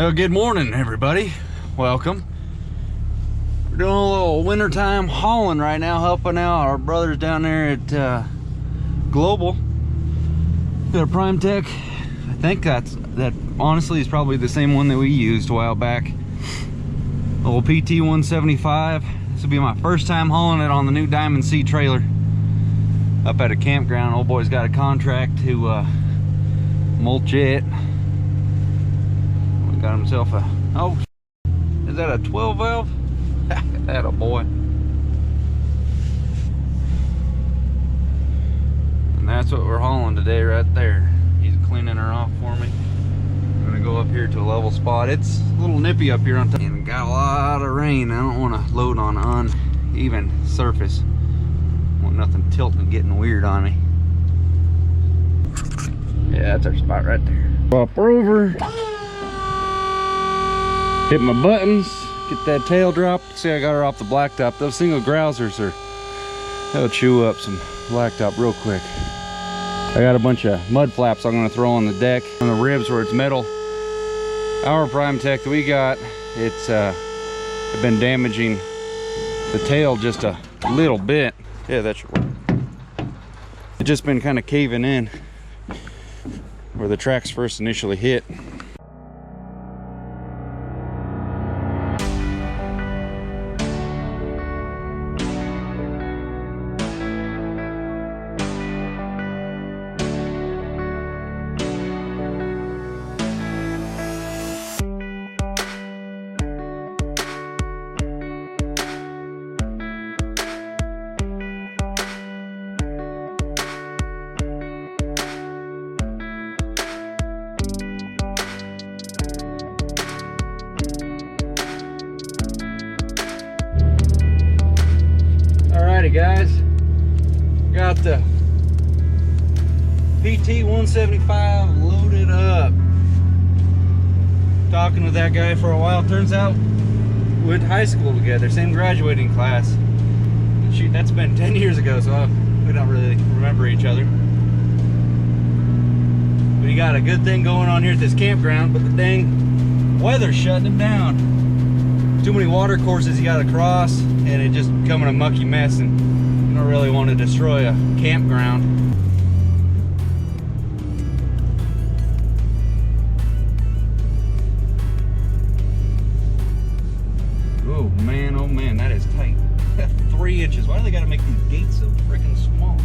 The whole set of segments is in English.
Well, good morning, everybody. Welcome. We're doing a little wintertime hauling right now, helping out our brothers down there at Global. Got a Prime Tech. I think that honestly is probably the same one that we used a while back. A little PT 175. This will be my first time hauling it on the new Diamond C trailer up at a campground. Old boy's got a contract to mulch it. Got himself a, oh, is that a 12 valve? That a boy. And that's what we're hauling today right there. He's cleaning her off for me. I'm gonna go up here to a level spot. It's a little nippy up here on top and got a lot of rain. I don't want to load on uneven surface. I want nothing tilting and getting weird on me. Yeah, that's our spot right there. Up over. Hit my buttons, get that tail dropped. See, I got her off the blacktop. Those single grousers they'll chew up some blacktop real quick. I got a bunch of mud flaps I'm gonna throw on the deck, on the ribs where it's metal. Our Prime Tech that we got, it's been damaging the tail just a little bit. Yeah, that should work. It's just been kind of caving in where the tracks first initially hit. Alrighty guys, got the PT 175 loaded up. Talking with that guy for a while. Turns out we went to high school together, same graduating class. Shoot, that's been 10 years ago, so we don't really remember each other. But you got a good thing going on here at this campground, but the dang weather's shutting it down. Too many water courses you gotta cross, and it just becoming a mucky mess, and you don't really want to destroy a campground. Oh man, that is tight. That's 3 inches. Why do they gotta make these gates so freaking small?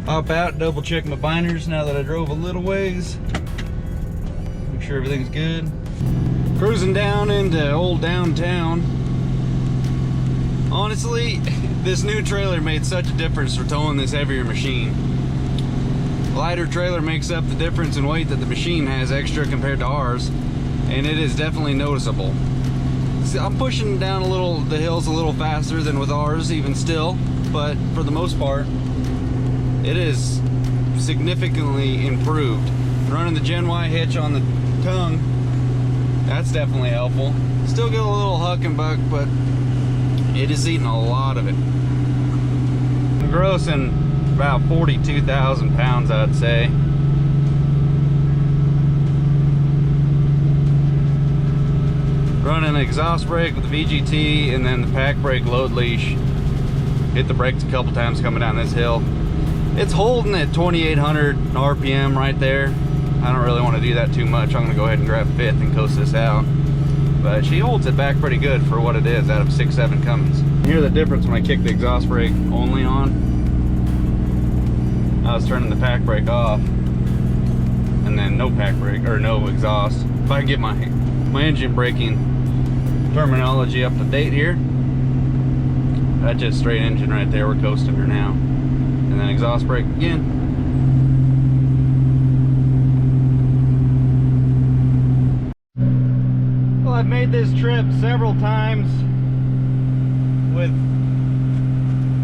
Hop out, double check my binders now that I drove a little ways. Make sure everything's good. Cruising down into old downtown. Honestly, this new trailer made such a difference for towing this heavier machine. Lighter trailer makes up the difference in weight that the machine has extra compared to ours, and it is definitely noticeable. See, I'm pushing down the hills a little faster than with ours even still, but for the most part, it is significantly improved. Running the Gen Y hitch on the tongue, that's definitely helpful. Still get a little huck and buck, but it is eating a lot of it. I'm grossing about 42,000 pounds, I'd say. Running an exhaust brake with the VGT and then the pack brake load leash. Hit the brakes a couple times coming down this hill. It's holding at 2,800 RPM right there. I don't really want to do that too much. I'm going to go ahead and grab 5th and coast this out. But she holds it back pretty good for what it is out of 6.7 Cummins. You hear the difference when I kick the exhaust brake only on. I was turning the pack brake off and then no pack brake or no exhaust. If I can get my engine braking terminology up to date here, that's just straight engine right there. We're coasting her now. And then exhaust brake again. I've made this trip several times with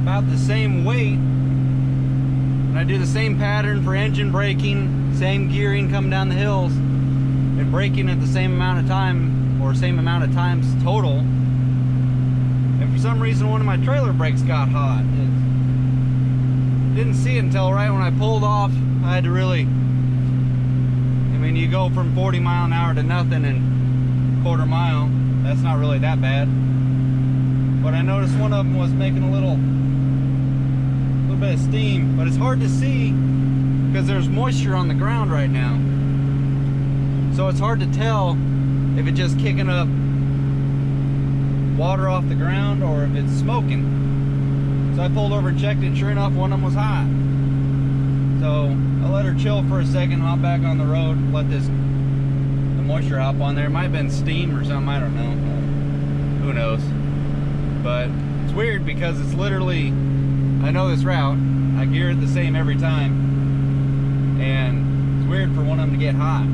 about the same weight, and I do the same pattern for engine braking, same gearing coming down the hills, and braking at the same amount of time, or same amount of times total. And for some reason one of my trailer brakes got hot. Didn't see it until right when I pulled off. I had to really mean, you go from 40 mile an hour to nothing in a quarter mile. That's not really that bad. But I noticed one of them was making a little bit of steam, but it's hard to see because there's moisture on the ground right now. So it's hard to tell if it's just kicking up water off the ground or if it's smoking. So I pulled over and checked it, and sure enough, one of them was hot. So I let her chill for a second, hop back on the road, let the moisture hop on there. It might have been steam or something, I don't know. Who knows? But it's weird because it's literally, I know this route, I gear it the same every time, and it's weird for one of them to get hot.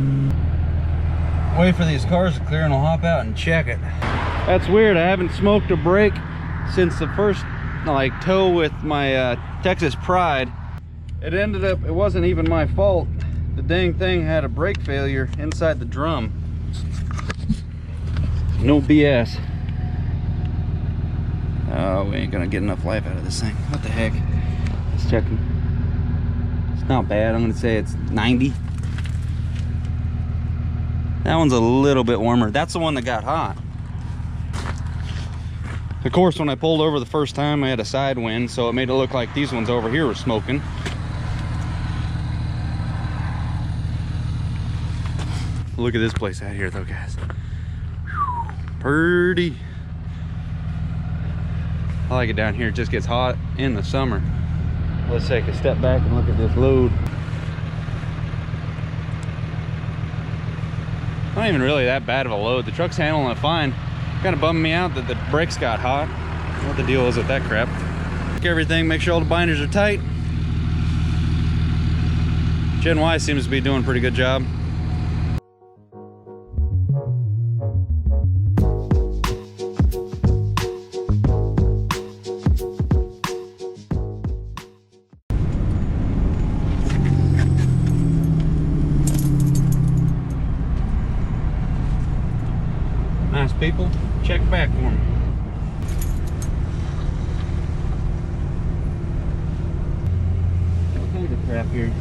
Wait for these cars to clear and I'll hop out and check it. That's weird, I haven't smoked a brake since the first like tow with my Texas Pride. It ended up, it wasn't even my fault. The dang thing had a brake failure inside the drum. No BS. Oh, we ain't gonna get enough life out of this thing. What the heck? Let's check them. It's not bad. I'm gonna say it's 90. That one's a little bit warmer. That's the one that got hot. Of course, when I pulled over the first time, I had a side wind, so it made it look like these ones over here were smoking. Look at this place out here though, guys. Whew, pretty. I like it down here. It just gets hot in the summer. Let's take a step back and look at this load. Not even really that bad of a load. The truck's handling it fine. Kind of bummed me out that the brakes got hot. What the deal is with that crap. Check everything, make sure all the binders are tight. Gen Y seems to be doing a pretty good job. Nice people, check back for me. What kind of crap here?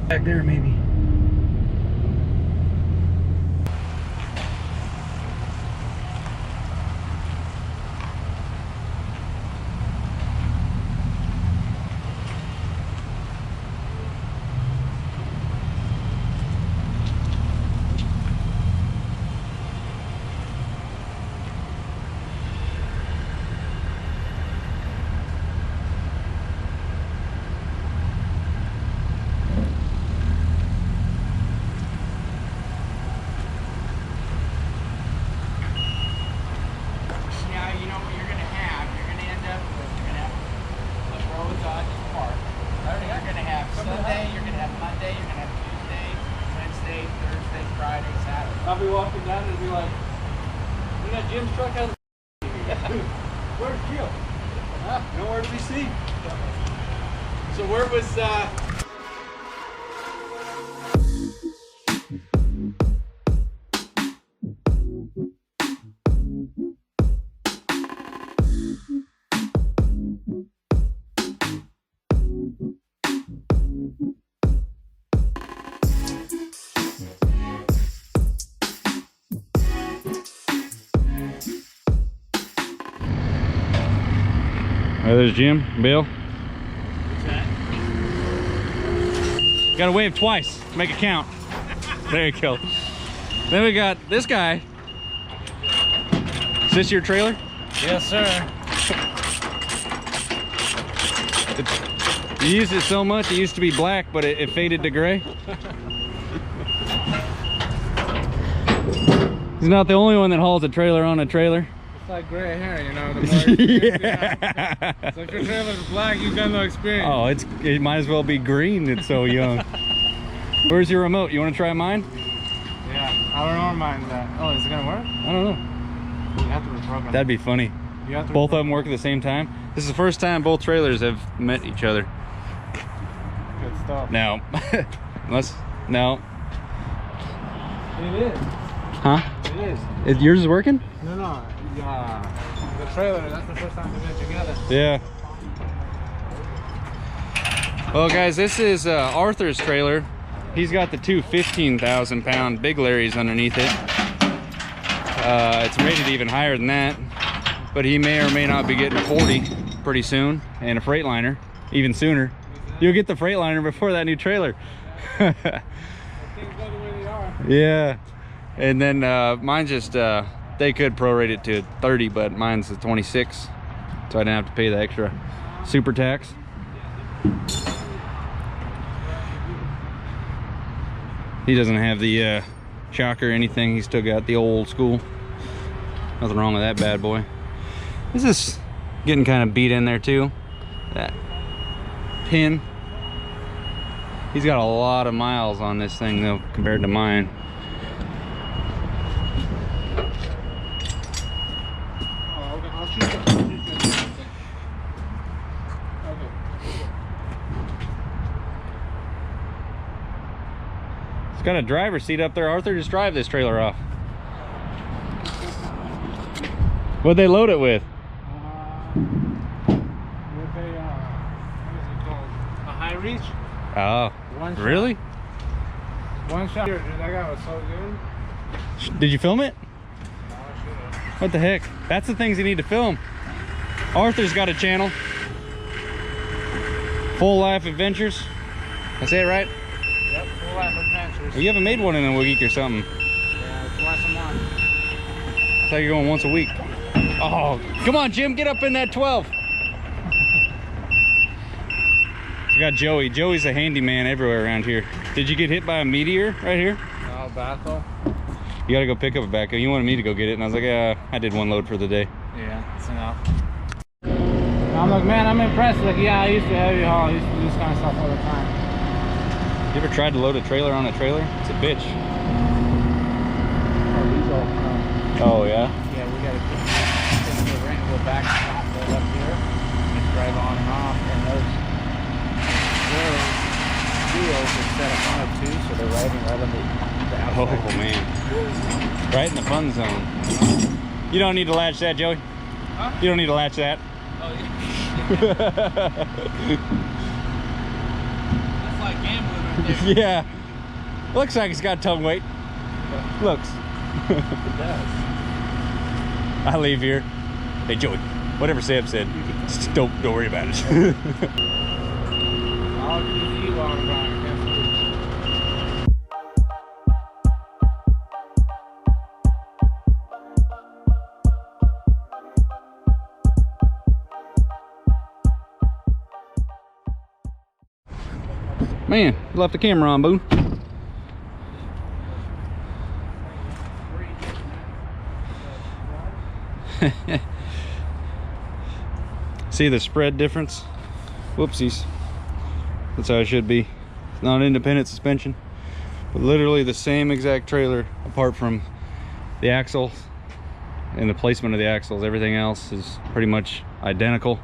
Back there maybe. I'll be walking down and be like, you got Jim's truck out of the Where's Jim? Nowhere to be seen. So where was there's Jim, Bill. What's that? Gotta wave twice, make it count. There you go. Then we got this guy. Is this your trailer? Yes, sir. You used it so much, it used to be black, but it faded to gray. He's not the only one that hauls a trailer on a trailer. It's like gray hair, you know, the more experience you have. So if your trailer's black, you've got no experience. Oh, it might as well be green, it's so young. Where's your remote? You want to try mine? Yeah, I don't know where mine's at. Oh, is it gonna work? I don't know. You have to reprogram. That'd be funny. You have to Both of them work at the same time. This is the first time both trailers have met each other. Good stuff. No. Unless, no. It is. Huh? It is. Yours is working? No, no. The trailer, that's the first time we met together. Yeah. Well guys, this is Arthur's trailer. He's got the two 15,000-pound Big Larrys underneath it. It's rated even higher than that, but he may or may not be getting a 40 pretty soon, and a Freightliner even sooner. You'll get the Freightliner before that new trailer. Yeah, and then mine's just they could prorate it to 30, but mine's a 26, so I didn't have to pay the extra super tax. He doesn't have the shock or anything. He's still got the old school. Nothing wrong with that bad boy. This is getting kind of beat in there too. That pin. He's got a lot of miles on this thing though compared to mine. It's got a driver's seat up there. Arthur, just drive this trailer off. What'd they load it with? What is it called? A high reach? Oh, One shot. really? One shot. Dude, that guy was so good. Did you film it? No, I should've. What the heck? That's the things you need to film. Arthur's got a channel. Full Life Adventures. I say it right? Yep, Full Life Adventures. You haven't made one in a week or something. Yeah, it's once a month. I thought you were going once a week. Oh, come on, Jim, get up in that 12. We got Joey. Joey's a handyman everywhere around here. Did you get hit by a meteor right here? No, backhoe. You gotta go pick up a backhoe. You wanted me to go get it, and I was like, I did one load for the day. Yeah, it's enough. I'm like, man, I'm impressed. Like, yeah, I used to heavy haul. I used to do this kind of stuff all the time. You ever tried to load a trailer on a trailer? It's a bitch. Oh, yeah? Yeah, we got to get the ring, go back and load up here, and drive on and off. And those wheels are set up on it too, so they're riding right on the outside. Oh, man. Right in the fun zone. You don't need to latch that, Joey. Huh? You don't need to latch that. Oh, yeah. That's like gambling right there. Yeah. Looks like it's got tongue weight. Looks. It does. I leave here. Hey, Joey, whatever Sam said, just don't worry about it. I'll do the E-Log Brian. Man, you left the camera on, boo. See the spread difference? Whoopsies. That's how it should be. It's not independent suspension, but literally the same exact trailer apart from the axle and the placement of the axles. Everything else is pretty much identical.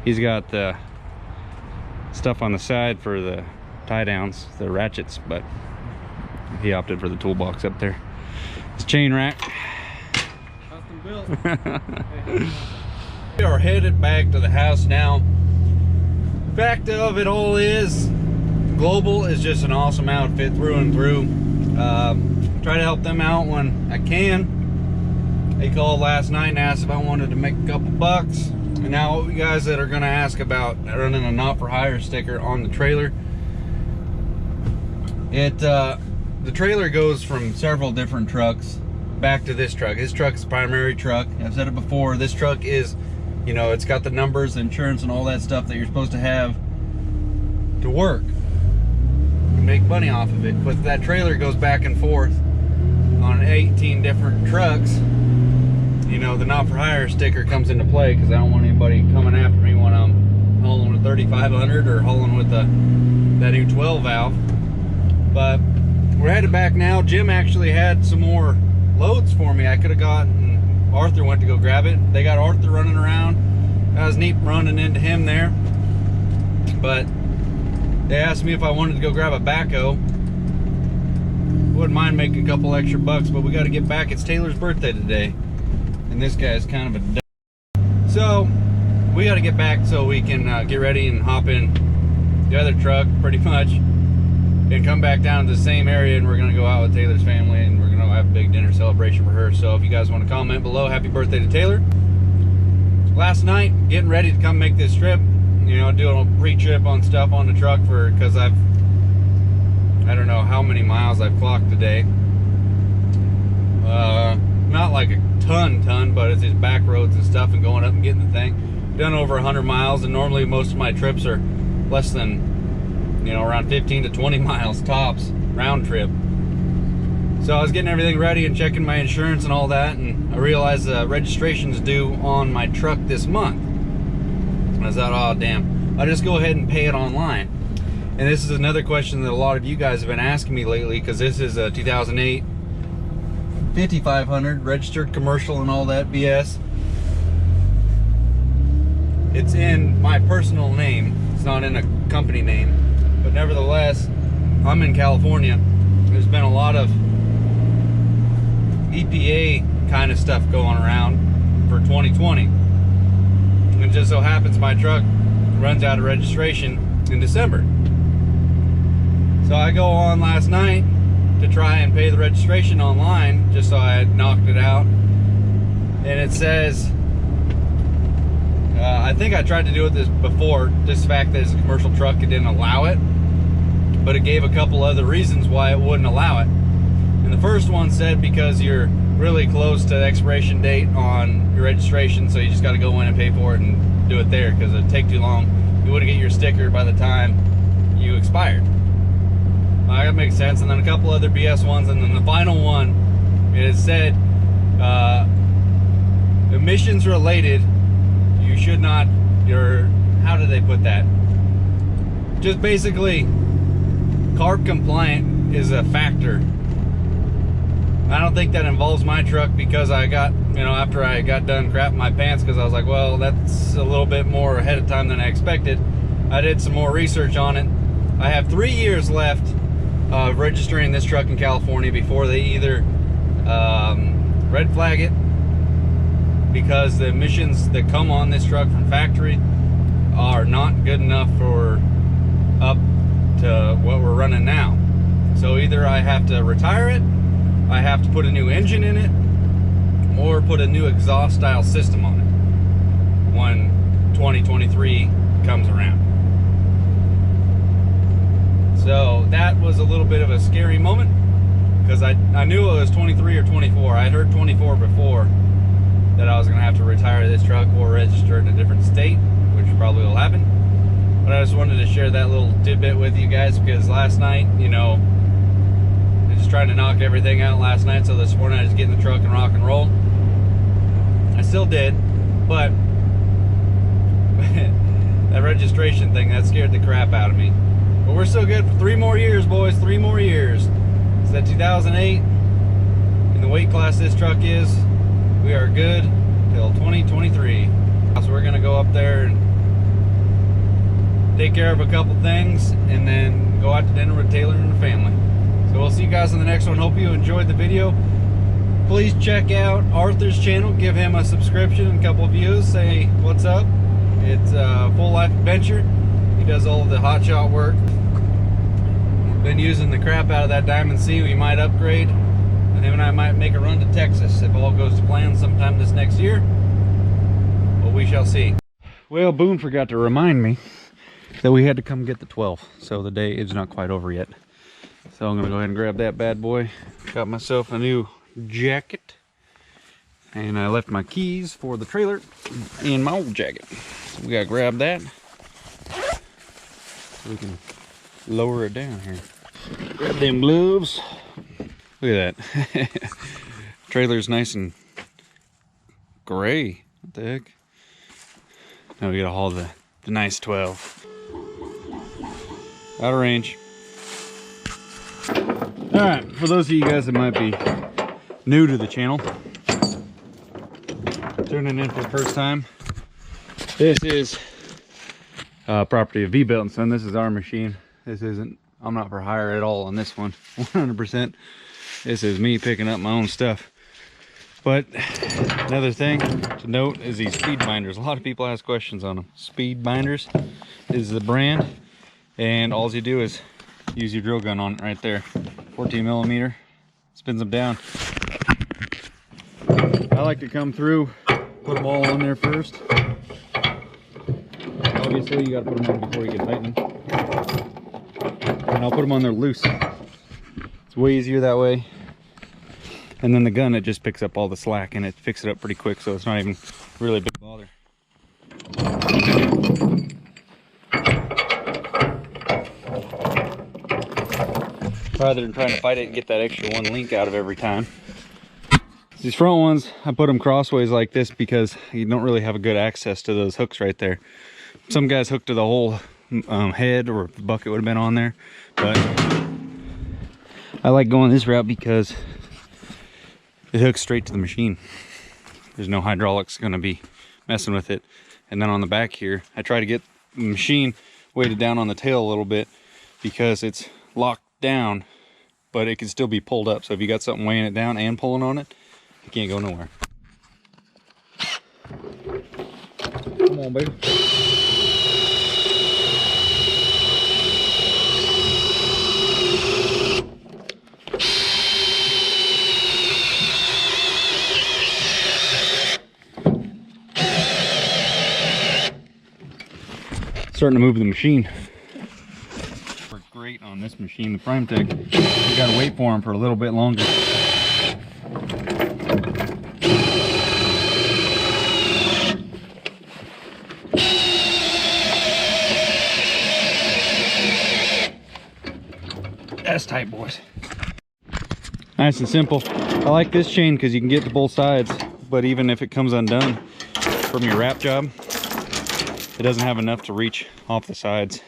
He's got the stuff on the side for the tie downs, the ratchets, but he opted for the toolbox up there. It's chain rack. Custom built. We are headed back to the house now. Fact of it all is, Global is just an awesome outfit through and through. Try to help them out when I can. They called last night and asked if I wanted to make a couple bucks. And now you guys that are gonna ask about running a not for hire sticker on the trailer. The trailer goes from several different trucks back to this truck. This truck's the primary truck. I've said it before, this truck is, you know, it's got the numbers, insurance, and all that stuff that you're supposed to have to work and make money off of it. But that trailer goes back and forth on 18 different trucks. You know, the not for hire sticker comes into play because I don't want anybody coming after me when I'm hauling with 3500 or hauling with that new 12 valve. But we're headed back now. Jim actually had some more loads for me. I could have gotten, Arthur went to go grab it. They got Arthur running around. That was neat running into him there. But they asked me if I wanted to go grab a backhoe. Wouldn't mind making a couple extra bucks, but we got to get back. It's Taylor's birthday today, and this guy's kind of a so we got to get back so we can get ready and hop in, the other truck pretty much, and come back down to the same area, and we're gonna go out with Taylor's family, and we're gonna have a big dinner celebration for her. So if you guys want to comment below, happy birthday to Taylor. Last night, getting ready to come make this trip, you know, doing a pre-trip on stuff on the truck because I don't know how many miles I've clocked today. Not like a ton, but it's just back roads and stuff and going up and getting the thing. Done over 100 miles, and normally most of my trips are less than, you know, around 15 to 20 miles tops, round trip. So I was getting everything ready and checking my insurance and all that, and I realized the registration's due on my truck this month. And I thought, oh damn, I'll just go ahead and pay it online. And this is another question that a lot of you guys have been asking me lately, because this is a 2008 5500 registered commercial and all that BS. It's in my personal name, it's not in a company name, but nevertheless, I'm in California. There's been a lot of EPA kind of stuff going around for 2020. And it just so happens my truck runs out of registration in December. So I go on last night to try and pay the registration online, just so I had knocked it out. And it says, I think I tried to do it this before, just the fact that it's a commercial truck, it didn't allow it. But it gave a couple other reasons why it wouldn't allow it. And the first one said because you're really close to the expiration date on your registration, so you just got to go in and pay for it and do it there, because it'd take too long. You wouldn't get your sticker by the time you expired. That makes sense. And then a couple other BS ones, and then the final one, it said emissions related, you should not, how did they put that? Just basically, Carb compliant is a factor. I don't think that involves my truck, because I got, you know, after I got done crapping my pants, because I was like, well, that's a little bit more ahead of time than I expected. I did some more research on it. I have 3 years left of registering this truck in California before they either red flag it, because the emissions that come on this truck from factory are not good enough for up to what we're running now. So either I have to retire it, I have to put a new engine in it, or put a new exhaust style system on it when 2023 comes around. So that was a little bit of a scary moment, because I knew it was 23 or 24. I had heard 24 before, that I was going to have to retire this truck or register in a different state, which probably will happen. But I just wanted to share that little tidbit with you guys, because last night, you know, I just trying to knock everything out last night, so this morning I just get in the truck and rock and roll. I still did, but that registration thing, that scared the crap out of me. But we're still good for 3 more years, boys, 3 more years. It's that 2008, in the weight class this truck is, we are good till 2023. So we're gonna go up there and take care of a couple things, and then go out to dinner with Taylor and the family. So we'll see you guys in the next one. Hope you enjoyed the video. Please check out Arthur's channel, give him a subscription and a couple of views, say what's up. It's a full life adventure. He does all of the hot shot work. Been using the crap out of that Diamond C. We might upgrade, and him and I might make a run to Texas if all goes to plan sometime this next year. But we shall see. Well, Boone forgot to remind me that we had to come get the 12, so the day is not quite over yet. So I'm gonna go ahead and grab that bad boy. Got myself a new jacket, and I left my keys for the trailer in my old jacket. So we gotta grab that so we can lower it down here. Grab them gloves. Look at that. Trailer's nice and gray. What the heck? Now we gotta haul the nice 12. Out of range. Alright, for those of you guys that might be new to the channel, tuning in for the first time, this is property of V-Belt and Son. This is our machine. This isn't, I'm not for hire at all on this one, 100%. This is me picking up my own stuff. But another thing to note is these speed binders. A lot of people ask questions on them. Speed binders is the brand. And all you do is use your drill gun on it right there. 14 millimeter, spins them down. I like to come through, put them all on there first. Obviously you gotta put them on before you can tighten them. And I'll put them on there loose. It's way easier that way. And then the gun, it just picks up all the slack and it picks it up pretty quick, so it's not even really a big bother. Rather than trying to fight it and get that extra one link out of every time. These front ones, I put them crossways like this because you don't really have a good access to those hooks right there. Some guys hook to the whole head, or the bucket would have been on there, but I like going this route because it hooks straight to the machine. There's no hydraulics going to be messing with it. And then on the back here, I try to get the machine weighted down on the tail a little bit because it's locked down, but it can still be pulled up. So if you got something weighing it down and pulling on it, it can't go nowhere. Come on, baby. Starting to move the machine. Worked great on this machine, the Prime Tech. You gotta wait for them for a little bit longer. That's tight, boys. Nice and simple. I like this chain because you can get to both sides, but even if it comes undone from your wrap job, it doesn't have enough to reach off the sides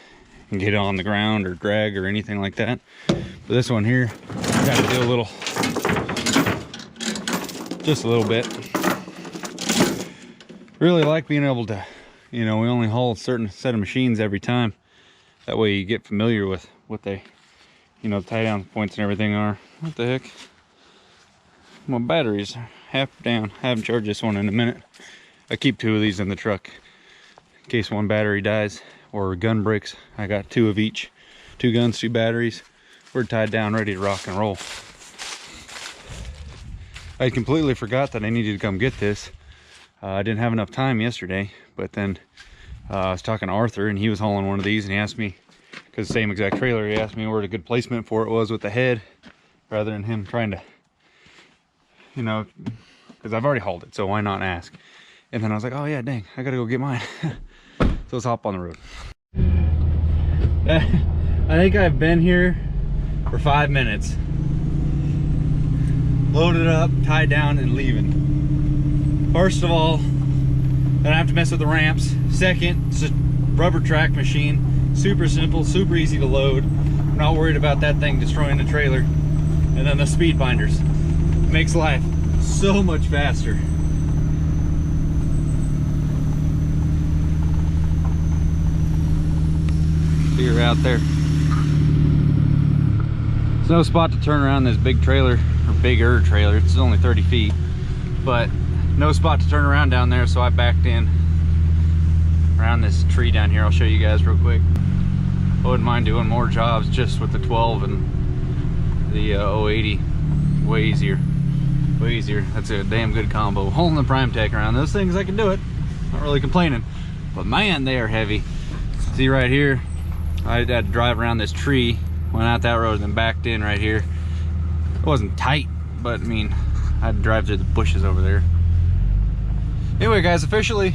and get it on the ground or drag or anything like that. But this one here, you got to do a little, just a little bit. Really like being able to, you know, we only haul a certain set of machines every time. That way you get familiar with what they, you know, the tie down points and everything are. What the heck? My battery's half down. I haven't charged this one in a minute. I keep 2 of these in the truck in case one battery dies or gun breaks. I got 2 of each. 2 guns, 2 batteries. We're tied down, ready to rock and roll. I completely forgot that I needed to come get this. I didn't have enough time yesterday, but then I was talking to Arthur and he was hauling one of these and he asked me, because the same exact trailer, he asked me where a good placement for it was with the head, rather than him trying to, you know, because I've already hauled it, so why not ask? And then I was like, oh yeah, dang, I gotta go get mine. So let's hop on the road. I think I've been here for 5 minutes. Loaded up, tied down, and leaving. First of all, I don't have to mess with the ramps. Second, it's a rubber track machine. Super simple, super easy to load. I'm not worried about that thing destroying the trailer. And then the speed binders. Makes life so much faster. See her out there. There's no spot to turn around this big trailer, or bigger trailer. It's only 30 feet, but no spot to turn around down there, so I backed in around this tree down here. I'll show you guys real quick. I wouldn't mind doing more jobs just with the 12 and the 080. Way easier. Way easier. That's a damn good combo. Holding the Prime Tech around those things, I can do it. Not really complaining. But man, they are heavy. See right here, I had to drive around this tree, went out that road and then backed in right here. It wasn't tight, but I mean, I had to drive through the bushes over there. Anyway guys, officially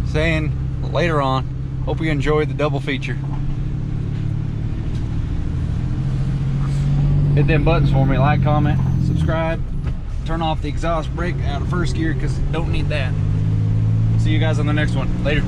saying later on, hope you enjoyed the double feature. Hit them buttons for me, like, comment, subscribe, turn off the exhaust brake out of first gear because don't need that. See you guys on the next one. Later.